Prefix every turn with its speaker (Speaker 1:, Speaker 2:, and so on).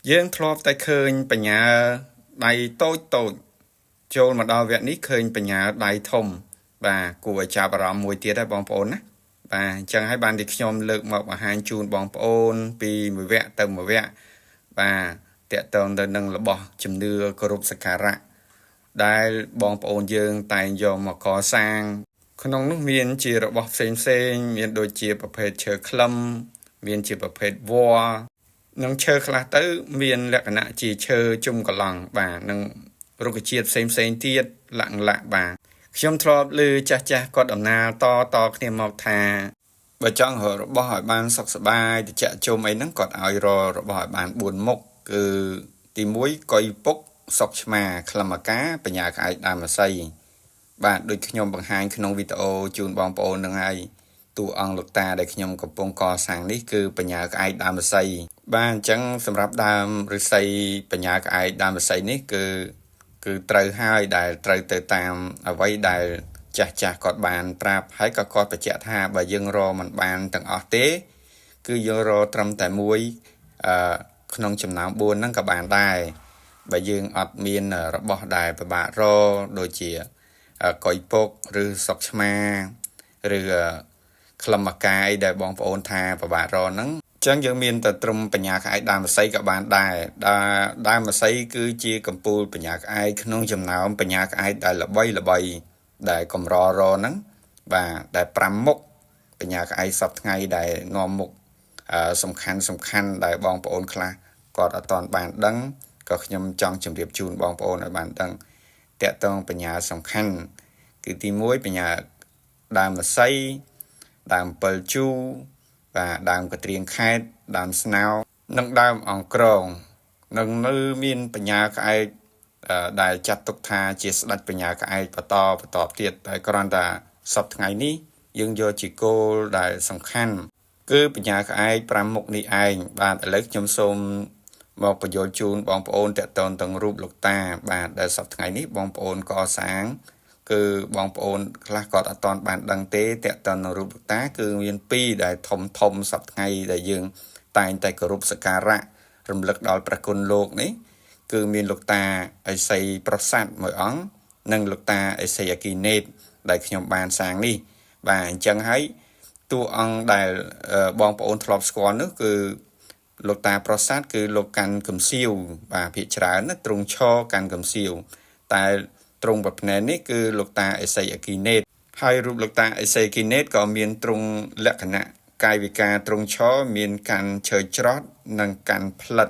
Speaker 1: យើងធ្លាប់តែឃើញបញ្ញាដៃតូចចូលមកដល់វគ្គនេះឃើញបញ្ញាដៃធំបាទគួរឲ្យចាប់អារម្មណ៍មួយទៀតដែរបងប្អូនណាបាទអញ្ចឹងហើយបានទីខ្ញុំលើកមកបង្ហាញជូនបងប្អូនពីមួយវគ្គទៅមួយវគ្គបាទតកតងទៅនឹងរបស់ជំនឿគោរពសក្ការៈដែលបងប្អូនយើងតែងយកមកកសាងក្នុងនោះមានជារបស់ផ្សេងមានដូចជាប្រភេទឈើខ្លឹមមានជាប្រភេទវល្លិនឹងឈើខ្លះទៅមានលក្ខណៈជាឈើជុំកឡង់បាទនឹងរុក្ខជាតិផ្សេងទៀតលក្ខណៈបាទខ្ញុំធ្លាប់ឮចាស់គាត់ដំណាលតគ្នាមកថាបើចង់រករបស់ឲ្យបានសុខសប្បាយតិចជុំអីហ្នឹងគាត់ឲ្យរករបស់ឲ្យបាន4មុខគឺទី1កុយពុកសុកឆ្មាក្លមកាបញ្ញាក្អែកដើមអាស័យបាទដូចខ្ញុំបង្ហាញក្នុងវីដេអូជូនបងប្អូននឹងហើយតួអង្គលោកតាដែលខ្ញុំកំពុងកសាងនេះគឺបញ្ញាក្អែកដើមអាស័យបាទអញ្ចឹងសម្រាប់ដើមឫស្សីបញ្ញាក្អែកដើមអាស័យនេះគឺត្រូវហើយដែលត្រូវទៅតាមអ្វីដែលចាស់គាត់បានប្រាប់ហើយក៏គាត់បញ្ជាក់ថាបើយើងរកមិនបានទាំងអស់ទេគឺយើងរកត្រឹមតែមួយក្នុងចំណោម4ហ្នឹងក៏បានដែរបើយើងអត់មានរបស់ដែលពិបាករកដូចជាកុយពុកឬសុកឆ្មាឬក្លឹមអាកាយដែលបងប្អូនថាពិបាករកហ្នឹងអញ្ចឹងយើងមានតែត្រឹមបញ្ញាក្អែកដើមអាស័យក៏បានដែរដើមអាស័យគឺជាកម្ពូលបញ្ញាក្អែកក្នុងចំណោមបញ្ញាក្អែកដែលល្បីដែលកម្ររហ្នឹងបាទដែល5មុខបញ្ញាក្អែកសពថ្ងៃដែលនាំមុខសំខាន់ដែលបងប្អូនខ្លះគាត់អត់ទាន់បានដឹងក៏ខ្ញុំចង់ជម្រាបជូនបងប្អូនឲ្យបានដឹងតកតងបញ្ញាសំខាន់គឺទី1បញ្ញាដើមអាស័យដើម7ជូបាទដើមកត្រៀងខេតដើមស្នោនិងដើមអង្ក្រងនឹងនៅមានបញ្ញាក្អែកដែលចាត់ទុកថាជាស្ដេចបញ្ញាក្អែកបន្តទៀតតែគ្រាន់តែសប្តាហ៍ថ្ងៃនេះយើងយកជាគោលដែលសំខាន់គឺបញ្ញាក្អែក5មុខនេះឯងបាទឥឡូវខ្ញុំសូមមកបញ្យល់ជូនបងប្អូនតកតងទាំងរូបលោកតាបាទដែលសប្តាហ៍ថ្ងៃនេះបងប្អូនកសាងគឺបងប្អូនខ្លះគាត់អត់ទាន់បានដឹងទេតកតនឹងរូបលោកតាគឺមាន2ដែលធំសប្តាហ៍ថ្ងៃដែលយើងតែងតែគោរពសក្ការៈរំលឹកដល់ព្រះគុណលោកនេះគឺមានលោកតាឥសីប្រសាទមួយអង្គនិងលោកតាឥសីអគីណេតដែលខ្ញុំបានសាងនេះបាទអញ្ចឹងហើយតួអង្គដែលបងប្អូនធ្លាប់ស្គាល់នោះគឺលោកតាប្រសាទគឺលោកកាន់កំសៀវបាទភាគច្រើនណាទ្រង់ឈរកាន់កំសៀវតែទ្រង់ប្រភ្នែននេះគឺលោកតាឥសីអគីណេតហើយរូបលោកតាឥសីអគីណេតក៏មានទ្រង់លក្ខណៈកាយវិការទ្រង់ឈរមានកាន់ឈើច្រត់និងកាន់ផ្លិត